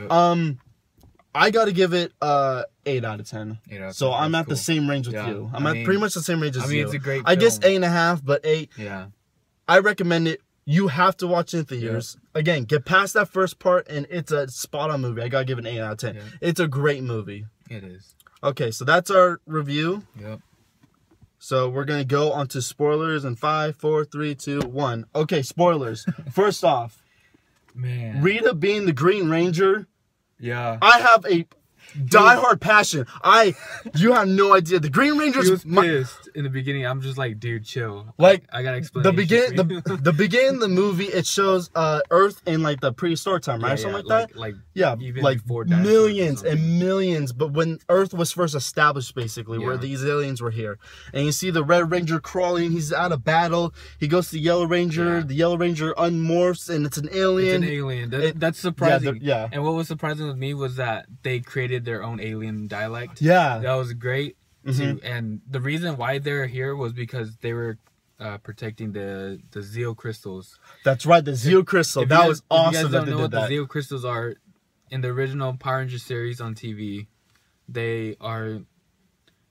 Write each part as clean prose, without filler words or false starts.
Yep. I gotta give it 8 out of 10. 8 out of 10. So I'm at the same range with you. I'm at pretty much the same range as you. It's a great film. I guess 8.5, but 8. Yeah. I recommend it. You have to watch it in theaters. Yeah. Again, get past that first part, and it's a spot-on movie. I gotta give it an 8 out of 10. Yeah. It's a great movie. It is. Okay, so that's our review. Yep. So we're gonna go on to spoilers in 5, 4, 3, 2, 1. Okay, spoilers. First off, man, Rita being the Green Ranger. Yeah. I have a diehard passion. You have no idea. The Green Ranger's he was pissed in the beginning. I'm just like, dude, chill. Like, I gotta explain. The beginning of the movie, it shows Earth in like the prehistoric time, right? Something like that. Like even like millions and millions. But when Earth was first established, basically, where these aliens were here, and you see the Red Ranger crawling. He's out of battle. He goes to the Yellow Ranger. The Yellow Ranger unmorphs, and it's an alien. It's an alien. That's surprising. Yeah. And what was surprising with me was that they created their own alien dialect. Yeah. That was great. And the reason why they're here was because they were protecting the Zeo crystals. That's right, the Zeo crystal. That was awesome. If you guys don't know what the Zeo crystals are, in the original Power Ranger series on TV, they are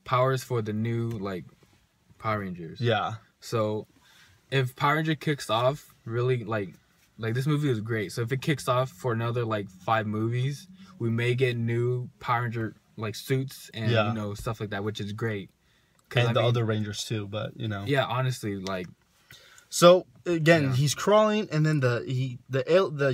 powers for the new Power Rangers. Yeah. So if Power Ranger kicks off, really like this movie was great. So if it kicks off for another 5 movies, we may get new Power Ranger suits and stuff like that, which is great. And the other Rangers too, but Yeah, honestly, So again, he's crawling, and then the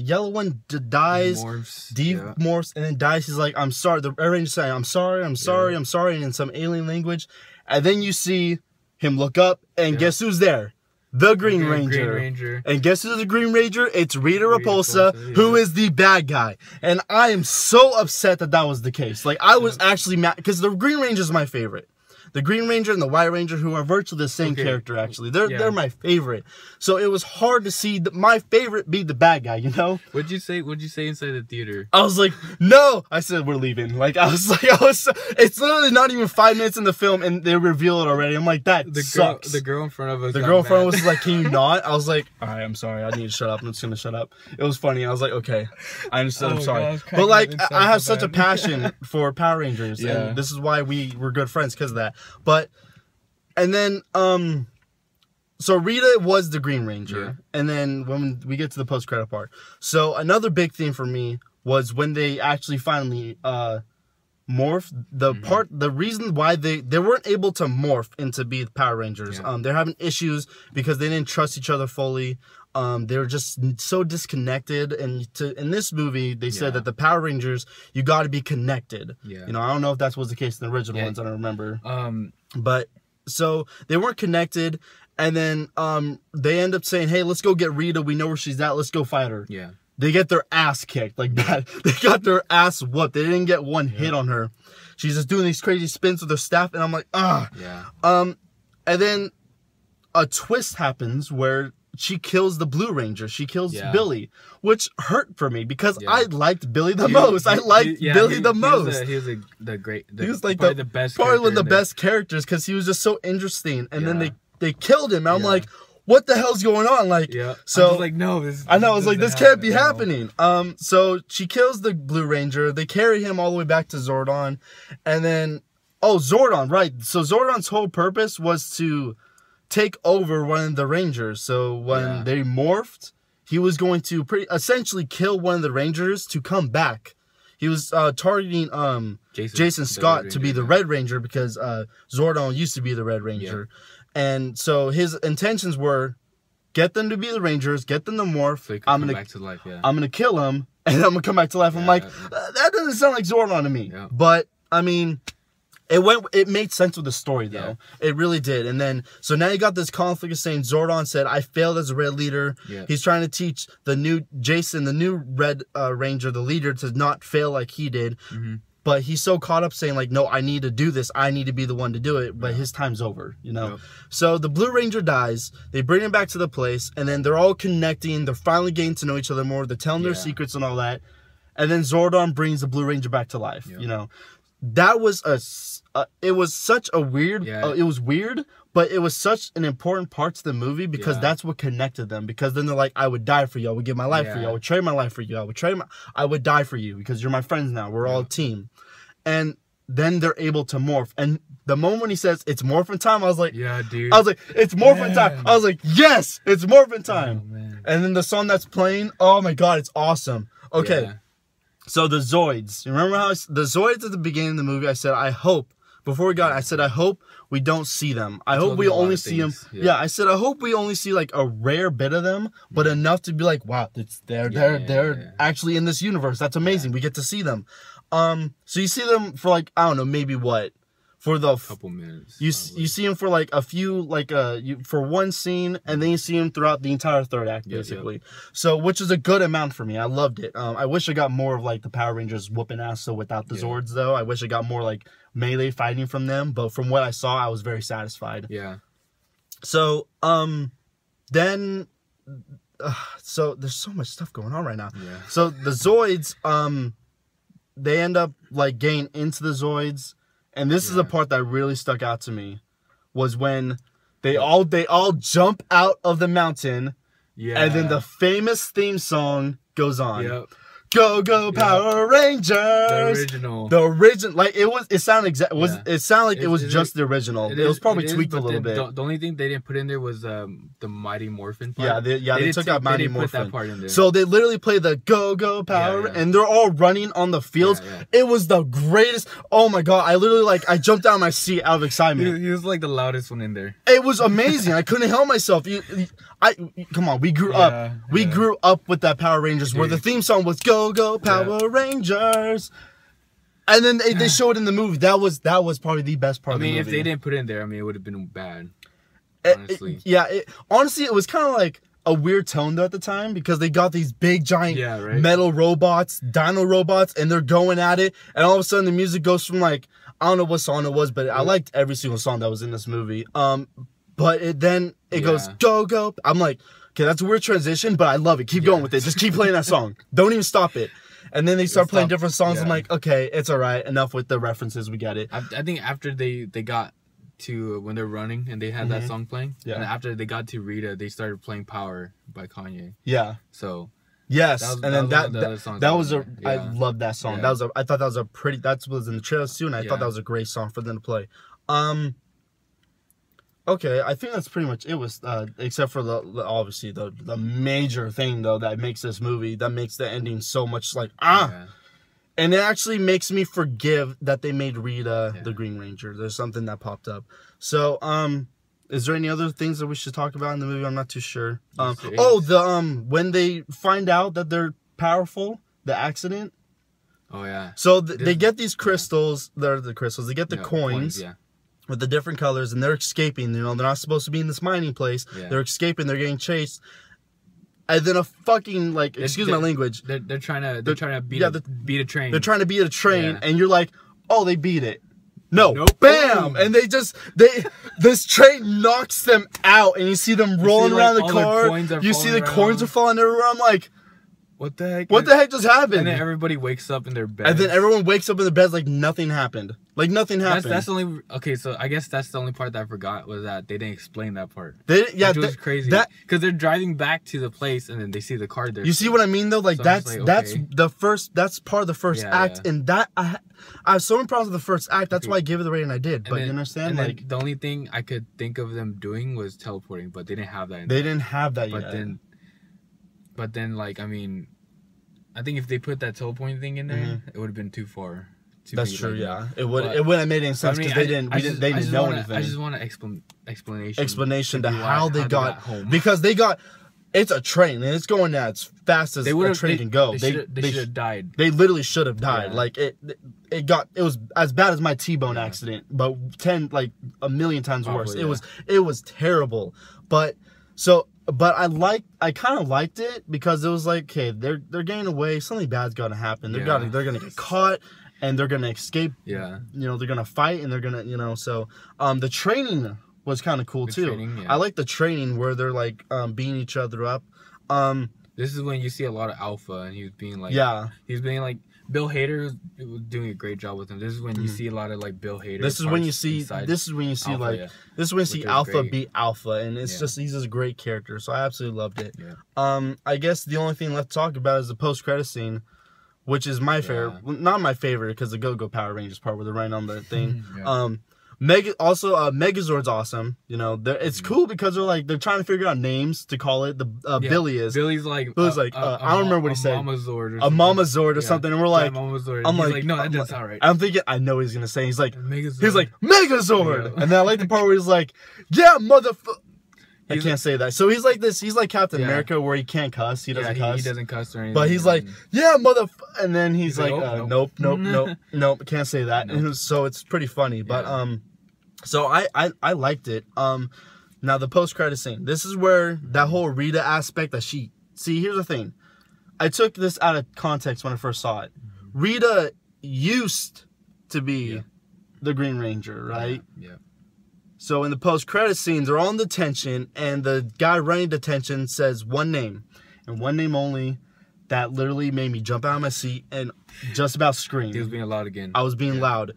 yellow one dies, demorphs, and then dies. He's like, "I'm sorry." The Red Ranger's saying, "I'm sorry, I'm sorry, I'm sorry," and in some alien language. And then you see him look up, and guess who's there? The Green Ranger. And guess who's the Green Ranger? It's Rita Repulsa, who is the bad guy. And I am so upset that was the case. I was actually mad, because the Green Ranger is my favorite. The Green Ranger and the White Ranger, who are virtually the same character, actually. They're my favorite. So it was hard to see my favorite be the bad guy, What'd you say inside the theater? I was like, no! I said, we're leaving. It's literally not even 5 minutes in the film, and they reveal it already. I'm like, that sucks. The girl in front of us. The girl in front of us was like, can you not? I was like, all right, I'm sorry. I need to shut up. I'm just going to shut up. It was funny. I was like, okay. I understand. I'm sorry. But I have such a passion for Power Rangers. Yeah. And this is why we're good friends, because of that. But, and then, so Rita was the Green Ranger. And then when we get to the post-credit part. So another big thing for me was when they actually finally morphed. The reason why they weren't able to morph into be the Power Rangers. They're having issues because they didn't trust each other fully. They were just so disconnected, and in this movie they said that the Power Rangers, you got to be connected. I don't know if that was the case in the original ones. I don't remember. But so they weren't connected, and then they end up saying, "Hey, let's go get Rita. We know where she's at. Let's go fight her." They get their ass kicked like that. They got their ass whooped. They didn't get one hit on her. She's just doing these crazy spins with her staff, and I'm like, and then a twist happens where she kills the Blue Ranger. She kills Billy, which hurt for me because I liked Billy the most. I liked Billy the most. He was the best. Probably one of the best characters because he was just so interesting. And then they killed him. And I'm like, what the hell's going on? So no, I know. I was like, this can't be happening. So she kills the Blue Ranger. They carry him all the way back to Zordon, and then Zordon, right? So Zordon's whole purpose was to take over one of the Rangers. So when they morphed, he was going to essentially kill one of the Rangers to come back. He was targeting Jason Scott to be the Red Ranger because Zordon used to be the Red Ranger. And so his intentions were get them to be the Rangers, get them to morph. So I'm gonna come back to life, I'm gonna kill him, and I'm gonna come back to life. I'm like, that doesn't sound like Zordon to me. But I mean, it made sense with the story though. It really did. And then so now you got this conflict of saying Zordon said, I failed as a Red leader. He's trying to teach the new Jason, the new Red Ranger, the leader, to not fail like he did. But he's so caught up saying no, I need to do this. I need to be the one to do it. But his time's over, So the Blue Ranger dies. They bring him back to the place, and then they're all connecting. They're finally getting to know each other more. They're telling their secrets and all that. And then Zordon brings the Blue Ranger back to life, that was it was such a weird, it was weird, but it was such an important part to the movie because that's what connected them. Because then they're like, I would die for you. I would give my life for you. I would trade my life for you. I would die for you because you're my friends now. We're all a team. And then they're able to morph. And the moment when he says, it's morphin' time, I was like, yeah, dude. I was like, it's morphin' time. I was like, yes, it's morphin' time. Oh, and then the song that's playing, oh my God, it's awesome. Okay. Yeah. So the Zoids. Remember how the Zoids at the beginning of the movie, I said, I hope, before we got it, I said, I hope we don't see them. I hope we only see them. Yeah, I said, I hope we only see like a rare bit of them, but enough to be like, wow, they're actually in this universe. That's amazing. We get to see them. So you see them for like, I don't know, maybe what? For the couple minutes. You see him for like a few, like for one scene, and then you see him throughout the entire third act, basically. Yep. So, which is a good amount for me. I loved it. I wish I got more of like the Power Rangers whooping ass. So without the Zords, though, I wish I got more like melee fighting from them. But from what I saw, I was very satisfied. Yeah. So, then, so there's so much stuff going on right now. Yeah. So the Zoids, they end up like getting into the Zoids. And this is the part that really stuck out to me, was when they all jump out of the mountain, and then the famous theme song goes on. Yep. Go go Power Rangers. The original, like it sounded it sounded like it was just the original. It was probably tweaked a little bit. The only thing they didn't put in there was the Mighty Morphin part. They took out Mighty Morphin. Put that part in there. So they literally play the Go Go Power, and they're all running on the fields. It was the greatest. Oh my God! I literally I jumped out of my seat out of excitement. He was like the loudest one in there. It was amazing. I couldn't help myself. Come on, we grew up. We grew up with that Power Rangers, where the theme song was Go Go Power Rangers, and then they showed it in the movie. That was probably the best part. I mean, if they didn't put it in there, I mean, it would have been bad. Honestly, honestly, it was kind of like a weird tone though at the time, because they got these big giant metal robots, dino robots, and they're going at it, and all of a sudden the music goes from like, I don't know what song it was, but I liked every single song that was in this movie. But it goes go go. I'm like, okay, that's a weird transition, but I love it. Keep going with it. Just keep playing that song. Don't even stop it. And then they start playing different songs. I'm like, okay, it's all right. Enough with the references. We get it. I think after they got to when they're running and they had that song playing, and after they got to Rita, they started playing Power by Kanye. Yeah. So. Yes, that was I loved that song. Yeah. I thought that was a pretty. That was in the trailer too, and I thought that was a great song for them to play. Okay, I think that's pretty much it. Was except for the obviously the major thing though that makes this movie, that makes the ending so much like and it actually makes me forgive that they made Rita the Green Ranger. There's something that popped up. So is there any other things that we should talk about in the movie? I'm not too sure. When they find out that they're powerful, the accident. Oh yeah. So they get these crystals. They're the crystals. They get the coins. With the different colors, and they're escaping. You know, they're not supposed to be in this mining place. They're escaping. They're getting chased. And then a fucking excuse my language. They're trying to beat a train. They're trying to beat a train, and you're like, oh, they beat it. No, nope. Bam! And this train knocks them out, and you see them rolling around the car. You see the coins are falling everywhere. I'm like, what the heck? What the heck just happened? And then everybody wakes up in their bed. And then everyone wakes up in their beds like nothing happened. Like nothing happened. That's the only. Okay, so I guess that's the only part that I forgot, was that they didn't explain that part. Which was crazy. Because they're driving back to the place and then they see the car there. You see what I mean though? Like so that's the first. That's part of the first act, and that I have so many problems with the first act. That's why I gave it the rating I did. But you understand? Like the only thing I could think of them doing was teleporting, but they didn't have that. They didn't have that yet. But then, like, I mean, I think if they put that teleporting thing in there, it would have been too far. That's true. Yeah, it wouldn't have made any sense because they didn't know anything. I just want an explanation to how they got home, because they got. It's a train and it's going as fast as a train can go. They should have died. They literally should have died. Yeah. Like it was as bad as my T-bone accident, but a million times worse. Yeah. It was terrible. But I kind of liked it because it was like, okay, they're getting away. Something bad's gonna happen. They're gonna get caught and they're gonna escape. Yeah. You know, they're gonna fight and they're gonna so the training was kind of cool too. I like the training where they're like beating each other up. This is when you see a lot of Alpha, and he was being like, Bill Hader was doing a great job with him. This is when you see a lot of like Bill Hader. This is when you see Alpha beat Alpha, and it's just he's just a great character. So I absolutely loved it. Yeah. I guess the only thing left to talk about is the post-credit scene, which is my favorite. Well, not my favorite because the Go-Go Power Rangers part where they're running on the thing. Megazord's awesome. You know, it's cool because they're trying to figure out names to call it. Billy's like I don't remember what he said. A Mama Zord or something. And we're like, I'm like, no, that doesn't sound right. I'm thinking, I know what he's gonna say. He's like Megazord. Yeah. And then I like the part where he's like, yeah, motherfucker. I can't say that. So he's like this. He's like Captain America, where he can't cuss. He doesn't cuss. He doesn't cuss or anything. But he's like, yeah, motherfucker. And then he's like, nope, can't say that. Nope. And so it's pretty funny. But so I liked it. Now the post-credit scene. This is where that whole Rita aspect that see, here's the thing. I took this out of context when I first saw it. Rita used to be the Green Ranger, right? Yeah. So in the post-credit scenes, they're all in detention, and the guy running detention says one name, and one name only. That literally made me jump out of my seat and just about scream. He was being loud again. I was being loud.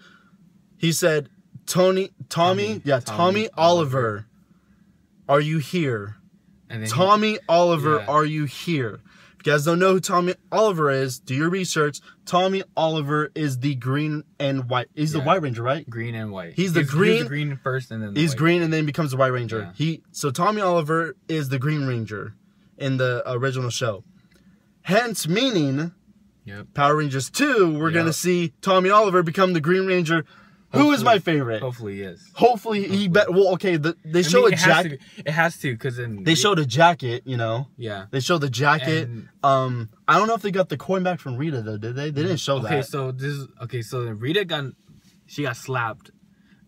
He said, Tommy Oliver, are you here? And then Tommy Oliver, are you here? If you guys don't know who Tommy Oliver is, do your research. Tommy Oliver is the green and white. He's the White Ranger, right? Green and white. He's the green first, and then he's green, and then becomes the White Ranger. Yeah. So Tommy Oliver is the Green Ranger in the original show. Hence, meaning Power Rangers 2, we're gonna see Tommy Oliver become the Green Ranger. Who is my favorite? Hopefully, yes. Hopefully, he bet. Well, okay. They show a jacket. It has to, because then they showed a jacket. You know. Yeah. They showed the jacket. And, I don't know if they got the coin back from Rita though. Did they? They didn't show that. Okay, so Rita got slapped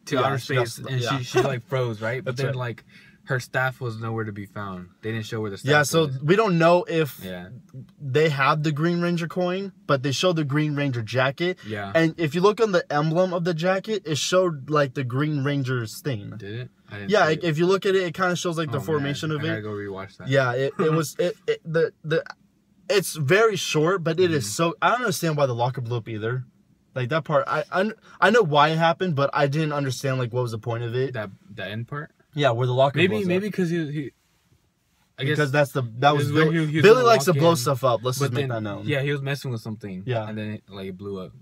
to outer space, and she like froze, right? But then like her staff was nowhere to be found. They didn't show where the staff was. So we don't know if they have the Green Ranger coin, but they showed the Green Ranger jacket. Yeah. And if you look on the emblem of the jacket, it showed like the Green Ranger's thing. Did it? I didn't see it. If you look at it, it kind of shows like the formation of it. I gotta go rewatch that. Yeah, it was it's very short, but it is so. I don't understand why the locker blew up either. Like that part, I know why it happened, but I didn't understand like what was the point of it. That end part. Yeah, where the locker maybe because he I guess because that was Billy likes to blow stuff up. Let's just make that known. Yeah, he was messing with something. Yeah, and then it blew up.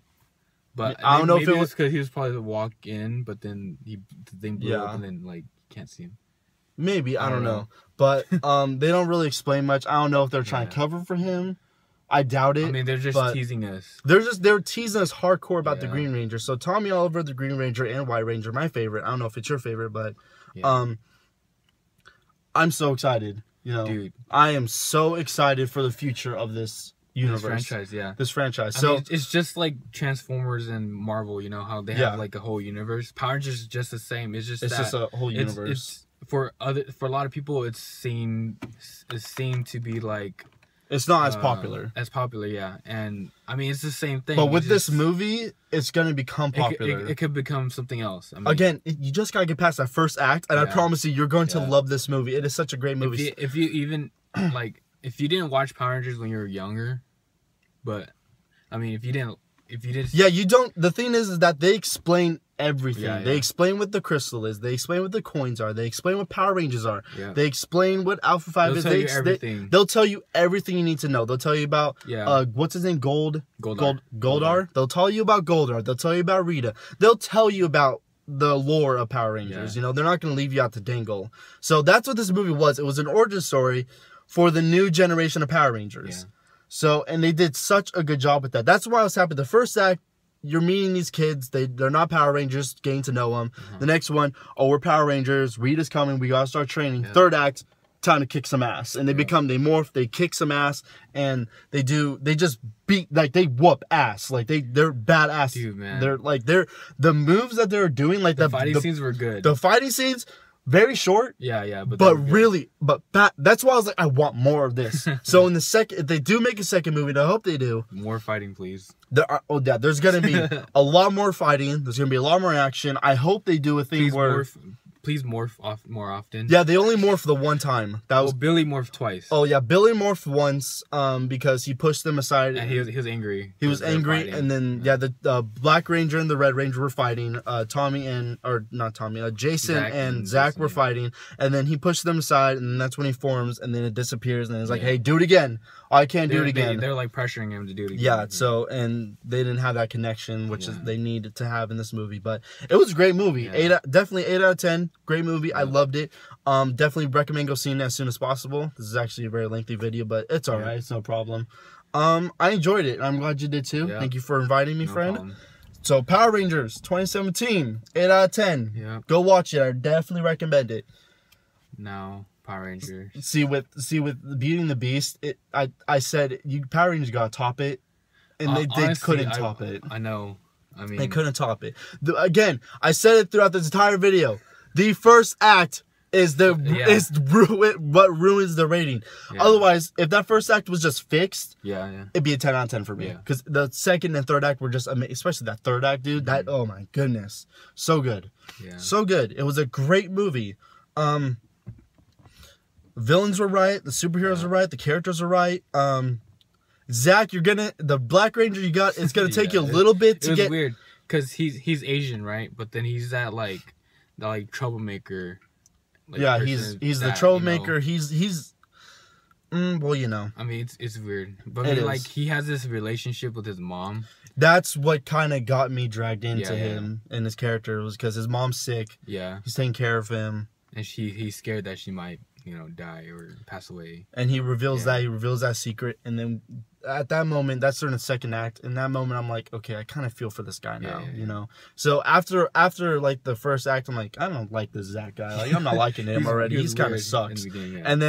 But I don't know if it was because he was probably to walk in, but then the thing blew up, and then can't see him. Maybe I don't know, but they don't really explain much. I don't know if they're trying to cover for him. I doubt it. I mean, they're just teasing us. They're teasing us hardcore about the Green Ranger. So Tommy Oliver, the Green Ranger, and White Ranger, my favorite. I don't know if it's your favorite, but I'm so excited. You know, dude, I am so excited for the future of this universe. This franchise. So it's just like Transformers and Marvel. You know how they have like a whole universe. Power Rangers is just the same. It's just a whole universe. For a lot of people, it seemed to be like. It's not as popular. Yeah. And, I mean, it's the same thing. But with this movie, it's going to become popular. It could become something else. I mean, again, you just got to get past that first act, and I promise you're going to love this movie. It is such a great movie. If you even, if you didn't watch Power Rangers when you were younger, but, I mean, if you didn't. Yeah, you don't. The thing is that they explain everything. Yeah. They explain what the crystal is. They explain what the coins are. They explain what Power Rangers are. Yeah. They explain what Alpha 5 is. They'll tell you everything you need to know. They'll tell you about what's his name? Goldar. They'll tell you about Goldar. They'll tell you about Rita. They'll tell you about the lore of Power Rangers. You know, they're not going to leave you out to dangle. So that's what this movie was. It was an origin story for the new generation of Power Rangers. Yeah. So, and they did such a good job with that. That's why I was happy. The first act, you're meeting these kids. They're not Power Rangers, getting to know them. The next one, we're Power Rangers. Rita's coming. We got to start training. Third act, time to kick some ass. And they they morph, they kick some ass, and they just beat, they whoop ass. They're badass. Dude, man. The moves that they're doing, the fighting scenes were good. The fighting scenes, very short. Yeah. But really, that's why I was like, I want more of this. So if they do make a second movie, and I hope they do. More fighting, please. There's going to be a lot more fighting. There's going to be a lot more action. I hope they do a thing please morph more often. Yeah, they only morphed the one time. That was Billy morphed twice. Oh yeah, Billy morphed once because he pushed them aside. And he was angry. He was angry, and then the Black Ranger and the Red Ranger were fighting. Jason and Zach were fighting, and then he pushed them aside, and that's when he forms, and then it disappears, and it's like, hey, do it again. Oh, I can't do it again. They're like pressuring him to do it again. Yeah, so and they didn't have that connection, which is they needed to have in this movie. But it was a great movie. Yeah. Definitely 8 out of 10. Great movie. Yeah. I loved it. Definitely recommend go seeing it as soon as possible. This is actually a very lengthy video, but it's all right. It's no problem. I enjoyed it. I'm glad you did too. Yeah. Thank you for inviting me, friend. Problem. So Power Rangers 2017, 8 out of 10. Yeah. Go watch it. I definitely recommend it. No, Power Rangers. See with Beauty and the Beast, I said Power Rangers gotta top it, and they couldn't top it. I know. I mean, they couldn't top it. Again, I said it throughout this entire video. The first act is what ruins the rating. Yeah. Otherwise, if that first act was just fixed, it'd be a 10 out of 10 for me. Because the second and third act were just amazing, especially that third act, dude. That oh my goodness, so good, so good. It was a great movie. Villains were right, the superheroes were right, the characters were right. Zach, the Black Ranger you got, it's gonna take you a little bit to get. It was weird because he's Asian, right? But then he's that the troublemaker. He's the troublemaker. You know? He's well, you know. I mean, it's weird, but he has this relationship with his mom. That's what kind of got me dragged into him and his character was because his mom's sick. Yeah, he's taking care of him, and he's scared that she might die or pass away. And he reveals that secret, and then at that moment, that's during the second act. In that moment, I'm like, okay, I kind of feel for this guy now, you know. So after like the first act, I'm like, I don't like this Zach guy. Like I'm not liking him already. He's kind of sucks. And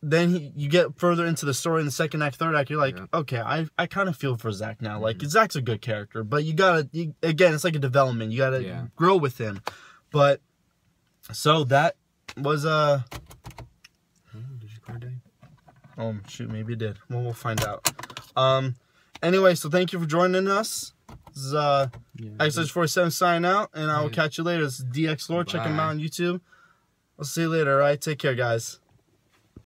then you get further into the story in the second act, third act. You're like, okay, I kind of feel for Zach now. Like Zach's a good character, but again, it's like a development. You gotta grow with him. But so that was did your car die? Oh shoot, maybe it did. Well, we'll find out. Anyway, so thank you for joining us. This is XH47 signing out, and I will catch you later. This is DX Lore. Check him out on YouTube. I'll see you later. All right, take care, guys.